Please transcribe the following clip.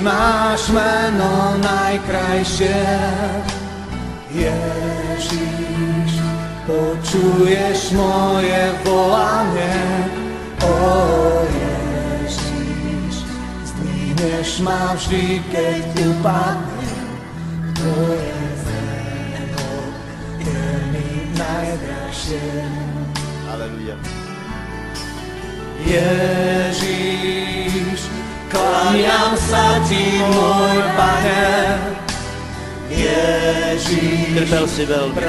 máš meno najkrajšie. Ježiš, počuješ moje volanie. O Ježiš, zdvihneš ma vždy, keď upadnem. Tvoje meno je mi najdrahšie. Aleluja. Ježiš, kláňam sa ti, môj Pane. Ježiš, Trpel si veľmi.